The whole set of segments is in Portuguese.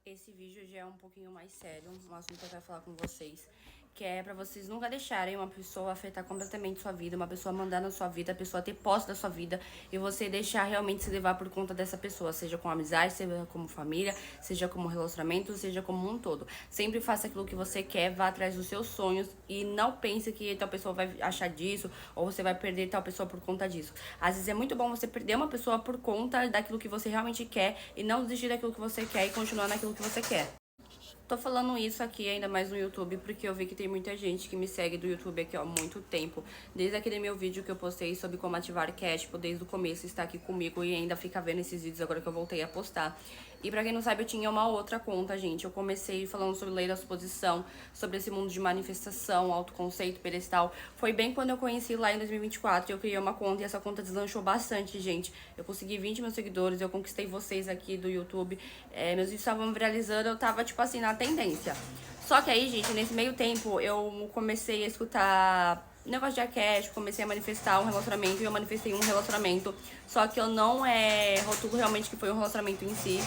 Esse vídeo já é um pouquinho mais sério, um assunto que eu quero falar com vocês, que é pra vocês nunca deixarem uma pessoa afetar completamente sua vida, uma pessoa mandar na sua vida, a pessoa ter posse da sua vida e você deixar realmente se levar por conta dessa pessoa, seja com amizade, seja como família, seja como relacionamento, seja como um todo. Sempre faça aquilo que você quer, vá atrás dos seus sonhos e não pense que tal pessoa vai achar disso ou você vai perder tal pessoa por conta disso. Às vezes é muito bom você perder uma pessoa por conta daquilo que você realmente quer e não desistir daquilo que você quer e continuar naquilo que você quer. Tô falando isso aqui ainda mais no YouTube porque eu vi que tem muita gente que me segue do YouTube aqui há muito tempo. Desde aquele meu vídeo que eu postei sobre como ativar cash, tipo, desde o começo está aqui comigo e ainda fica vendo esses vídeos agora que eu voltei a postar. E pra quem não sabe, eu tinha uma outra conta, gente. Eu comecei falando sobre lei da suposição, sobre esse mundo de manifestação, autoconceito, pedestal. Foi bem quando eu conheci lá em 2024 eu criei uma conta e essa conta deslanchou bastante, gente. Eu consegui 20 mil seguidores, eu conquistei vocês aqui do YouTube. Meus vídeos estavam viralizando, eu tava, tipo assim, na tendência. Só que aí, gente, nesse meio tempo, eu comecei a escutar negócio de Acash, comecei a manifestar um relacionamento e eu manifestei um relacionamento. Só que eu não rotulo realmente que foi um relacionamento em si.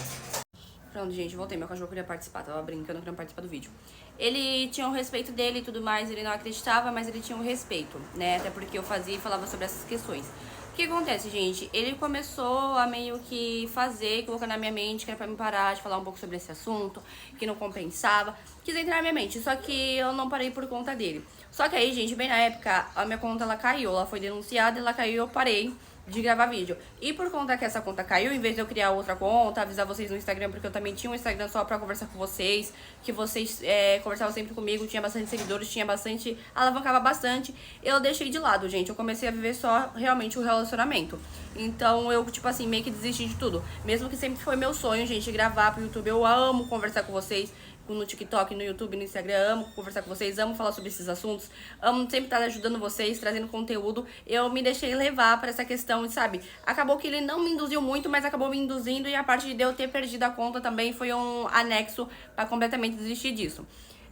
Pronto, gente, voltei. Meu cachorro queria participar, tava brincando, querendo participar do vídeo. Ele tinha o respeito dele e tudo mais, ele não acreditava, mas ele tinha o respeito, né? Até porque eu fazia e falava sobre essas questões. O que acontece, gente? Ele começou a meio que fazer, colocar na minha mente que era pra me parar de falar um pouco sobre esse assunto, que não compensava. Quis entrar na minha mente, só que eu não parei por conta dele. Só que aí, gente, bem na época, a minha conta ela caiu, ela foi denunciada, ela caiu e eu parei de gravar vídeo. E por conta que essa conta caiu, em vez de eu criar outra conta, avisar vocês no Instagram, porque eu também tinha um Instagram só pra conversar com vocês, que vocês conversavam sempre comigo, tinha bastante seguidores, tinha bastante, alavancava bastante, eu deixei de lado, gente. Eu comecei a viver só realmente o relacionamento. Então eu, tipo assim, meio que desisti de tudo. Mesmo que sempre foi meu sonho, gente, gravar pro YouTube. Eu amo conversar com vocês no TikTok, no YouTube, no Instagram, amo conversar com vocês, amo falar sobre esses assuntos, amo sempre estar ajudando vocês, trazendo conteúdo. Eu me deixei levar para essa questão, sabe? Acabou que ele não me induziu muito, mas acabou me induzindo e a parte de eu ter perdido a conta também foi um anexo para completamente desistir disso.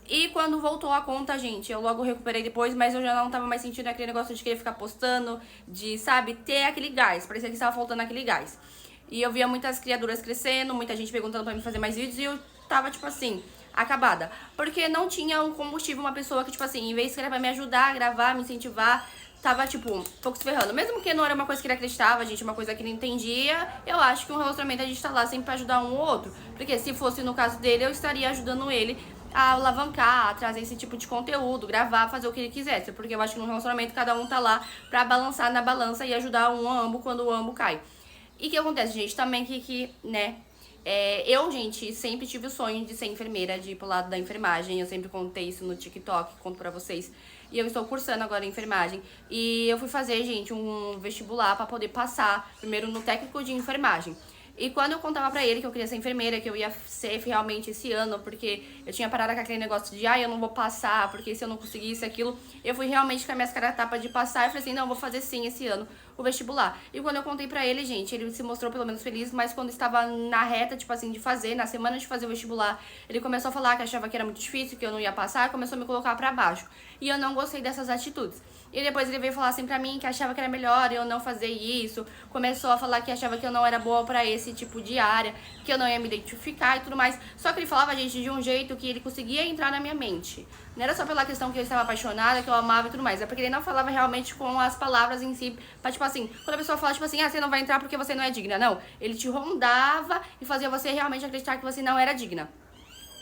E quando voltou a conta, gente, eu logo recuperei depois, mas eu já não tava mais sentindo aquele negócio de querer ficar postando, de, sabe, ter aquele gás. Parecia que estava faltando aquele gás. E eu via muitas criadoras crescendo, muita gente perguntando pra mim fazer mais vídeos e eu tava, tipo assim, acabada. Porque não tinha um combustível, uma pessoa que, tipo assim, em vez de era pra me ajudar a gravar, me incentivar, tava, tipo, um pouco se ferrando. Mesmo que não era uma coisa que ele acreditava, gente, uma coisa que ele entendia, eu acho que um relacionamento a gente tá lá sempre pra ajudar um ou outro. Porque se fosse no caso dele, eu estaria ajudando ele a alavancar, a trazer esse tipo de conteúdo, gravar, fazer o que ele quisesse. Porque eu acho que no relacionamento cada um tá lá pra balançar na balança e ajudar um ambos quando o ambos cai. E o que acontece, gente? Também né? Eu, gente, sempre tive o sonho de ser enfermeira, de ir pro lado da enfermagem. Eu sempre contei isso no TikTok, conto pra vocês. E eu estou cursando agora enfermagem. E eu fui fazer, gente, um vestibular pra poder passar primeiro no técnico de enfermagem. E quando eu contava pra ele que eu queria ser enfermeira, que eu ia ser realmente esse ano, porque eu tinha parado com aquele negócio de, eu não vou passar, porque se eu não conseguisse aquilo, eu fui realmente com a minha cara tapa de passar e falei assim, não, eu vou fazer sim esse ano o vestibular. E quando eu contei pra ele, gente, ele se mostrou pelo menos feliz, mas quando estava na reta, tipo assim, de fazer, na semana de fazer o vestibular, ele começou a falar que achava que era muito difícil, que eu não ia passar, começou a me colocar pra baixo. E eu não gostei dessas atitudes. E depois ele veio falar assim pra mim que achava que era melhor eu não fazer isso. Começou a falar que achava que eu não era boa pra esse tipo de área, que eu não ia me identificar e tudo mais. Só que ele falava, gente, de um jeito que ele conseguia entrar na minha mente. Não era só pela questão que eu estava apaixonada, que eu amava e tudo mais. É porque ele não falava realmente com as palavras em si. Pra, tipo assim, quando a pessoa fala, tipo assim, você não vai entrar porque você não é digna. Não, ele te rondava e fazia você realmente acreditar que você não era digna.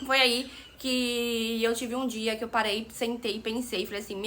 Foi aí que eu tive um dia que eu parei, sentei, pensei e falei assim,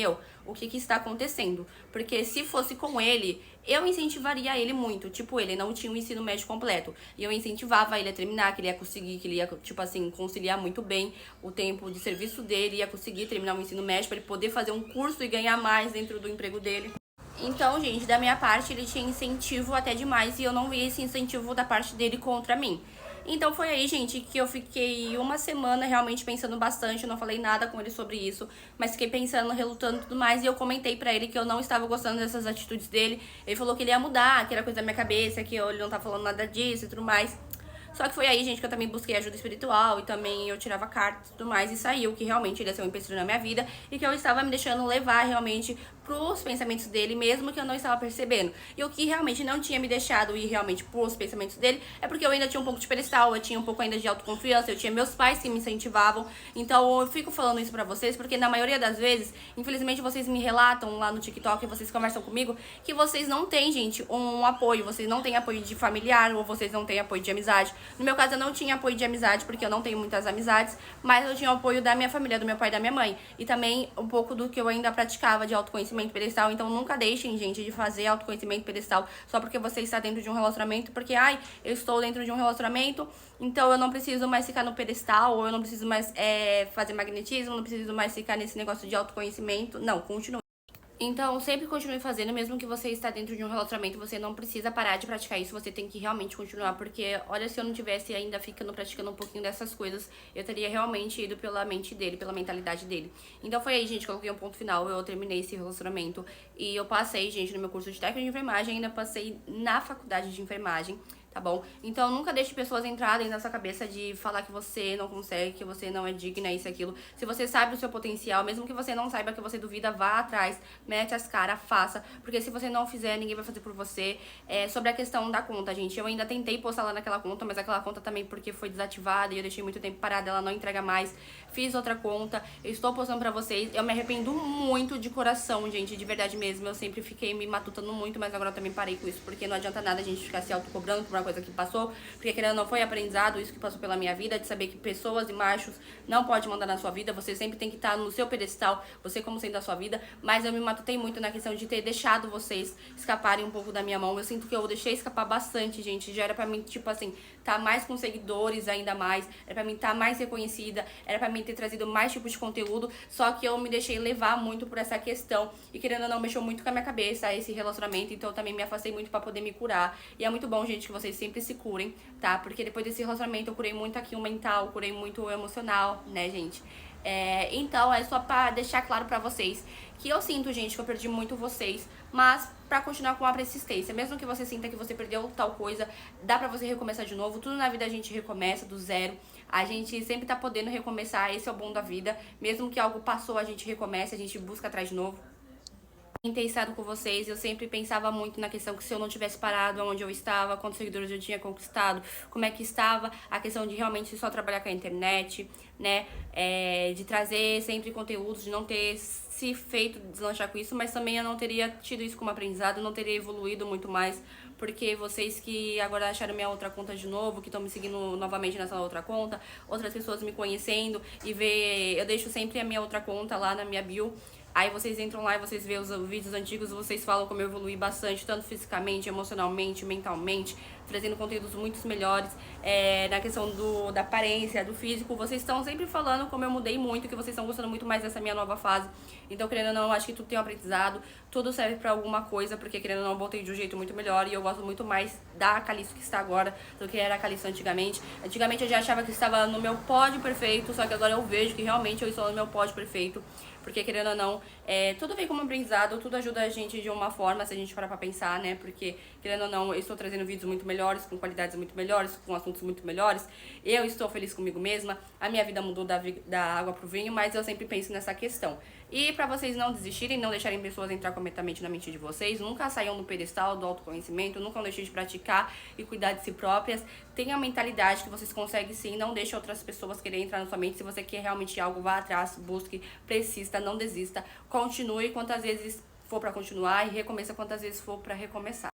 o que está acontecendo? Porque se fosse com ele, eu incentivaria ele muito. Tipo, ele não tinha um ensino médio completo. E eu incentivava ele a terminar, que ele ia conseguir, que ele ia, tipo assim, conciliar muito bem o tempo de serviço dele, ia conseguir terminar o ensino médio para ele poder fazer um curso e ganhar mais dentro do emprego dele. Então, gente, da minha parte, ele tinha incentivo até demais e eu não vi esse incentivo da parte dele contra mim. Então foi aí, gente, que eu fiquei uma semana realmente pensando bastante, eu não falei nada com ele sobre isso, mas fiquei pensando, relutando e tudo mais, e eu comentei pra ele que eu não estava gostando dessas atitudes dele. Ele falou que ele ia mudar, que era coisa da minha cabeça, que ele não tá falando nada disso e tudo mais. Só que foi aí, gente, que eu também busquei ajuda espiritual e também eu tirava cartas e tudo mais e saiu que realmente ele ia ser um empecilho na minha vida e que eu estava me deixando levar realmente pros pensamentos dele, mesmo que eu não estava percebendo. E o que realmente não tinha me deixado ir realmente pros pensamentos dele é porque eu ainda tinha um pouco de pedestal, eu tinha um pouco ainda de autoconfiança, eu tinha meus pais que me incentivavam. Então eu fico falando isso pra vocês porque na maioria das vezes, infelizmente, vocês me relatam lá no TikTok, vocês conversam comigo, que vocês não têm, gente, um apoio, vocês não têm apoio de familiar ou vocês não têm apoio de amizade. No meu caso, eu não tinha apoio de amizade porque eu não tenho muitas amizades, mas eu tinha o apoio da minha família, do meu pai e da minha mãe. E também um pouco do que eu ainda praticava de autoconhecimento pedestal. Então nunca deixem, gente, de fazer autoconhecimento pedestal só porque você está dentro de um relacionamento, porque, ai, eu estou dentro de um relacionamento, então eu não preciso mais ficar no pedestal, ou eu não preciso mais fazer magnetismo, não preciso mais ficar nesse negócio de autoconhecimento. Não, continue. Então, sempre continue fazendo, mesmo que você está dentro de um relacionamento, você não precisa parar de praticar isso, você tem que realmente continuar, porque, olha, se eu não tivesse ainda ficando praticando um pouquinho dessas coisas, eu teria realmente ido pela mente dele, pela mentalidade dele. Então foi aí, gente, que eu coloquei um ponto final, eu terminei esse relacionamento, e eu passei, gente, no meu curso de técnica de enfermagem, ainda passei na faculdade de enfermagem, tá bom? Então nunca deixe pessoas entrarem na sua cabeça de falar que você não consegue, que você não é digna, isso e aquilo. Se você sabe o seu potencial, mesmo que você não saiba, que você duvida, vá atrás, mete as caras, faça. Porque se você não fizer, ninguém vai fazer por você. Sobre a questão da conta, gente, eu ainda tentei postar lá naquela conta, mas aquela conta também porque foi desativada e eu deixei muito tempo parada, ela não entrega mais. Fiz outra conta, eu estou postando pra vocês. Eu me arrependo muito de coração, gente, de verdade mesmo. Eu sempre fiquei me matutando muito, mas agora eu também parei com isso, porque não adianta nada a gente ficar se autocobrando por uma coisa que passou, porque querendo ou não foi aprendizado, isso que passou pela minha vida, de saber que pessoas e machos não pode mandar na sua vida, você sempre tem que estar no seu pedestal, você como sendo a sua vida, mas eu me matutei muito na questão de ter deixado vocês escaparem um pouco da minha mão. Eu sinto que eu deixei escapar bastante, gente, já era pra mim, tipo assim, tá mais com seguidores ainda mais, era pra mim tá mais reconhecida, era pra mim ter trazido mais tipos de conteúdo, só que eu me deixei levar muito por essa questão, e querendo ou não, mexeu muito com a minha cabeça esse relacionamento, então eu também me afastei muito pra poder me curar, e é muito bom, gente, que vocês sempre se curem, tá? Porque depois desse relacionamento eu curei muito aqui o mental, curei muito o emocional, né, gente? Então é só pra deixar claro pra vocês que eu sinto, gente, que eu perdi muito vocês, mas pra continuar com a persistência, mesmo que você sinta que você perdeu tal coisa, dá pra você recomeçar de novo. Tudo na vida a gente recomeça do zero, a gente sempre tá podendo recomeçar, esse é o bom da vida. Mesmo que algo passou, a gente recomeça, a gente busca atrás de novo. Ter estado com vocês, eu sempre pensava muito na questão que se eu não tivesse parado onde eu estava, quantos seguidores eu tinha conquistado, como é que estava a questão de realmente só trabalhar com a internet, né, de trazer sempre conteúdos, de não ter se feito deslanchar com isso, mas também eu não teria tido isso como aprendizado, não teria evoluído muito mais, porque vocês que agora acharam minha outra conta de novo, que estão me seguindo novamente nessa outra conta, outras pessoas me conhecendo e ver, eu deixo sempre a minha outra conta lá na minha bio. Aí vocês entram lá e vocês vê os vídeos antigos, vocês falam como eu evolui bastante, tanto fisicamente, emocionalmente, mentalmente, trazendo conteúdos muito melhores, na questão da aparência, do físico. Vocês estão sempre falando como eu mudei muito, que vocês estão gostando muito mais dessa minha nova fase. Então, querendo ou não, acho que tudo tem um aprendizado, tudo serve pra alguma coisa, porque querendo ou não, eu voltei de um jeito muito melhor e eu gosto muito mais da Calisto que está agora do que era a Calisto antigamente. Antigamente eu já achava que estava no meu pódio perfeito, só que agora eu vejo que realmente eu estou no meu pódio perfeito. Porque, querendo ou não, tudo vem como aprendizado, tudo ajuda a gente de uma forma, se a gente parar pra pensar, né? Porque, querendo ou não, eu estou trazendo vídeos muito melhores, com qualidades muito melhores, com assuntos muito melhores. Eu estou feliz comigo mesma, a minha vida mudou da água pro vinho, mas eu sempre penso nessa questão. E pra vocês não desistirem, não deixarem pessoas entrar completamente na mente de vocês, nunca saiam do pedestal do autoconhecimento, nunca deixem de praticar e cuidar de si próprias. Tenham a mentalidade que vocês conseguem sim, não deixe outras pessoas quererem entrar na sua mente. Se você quer realmente algo, vá atrás, busque, persista, não desista, continue quantas vezes for pra continuar e recomeça quantas vezes for pra recomeçar.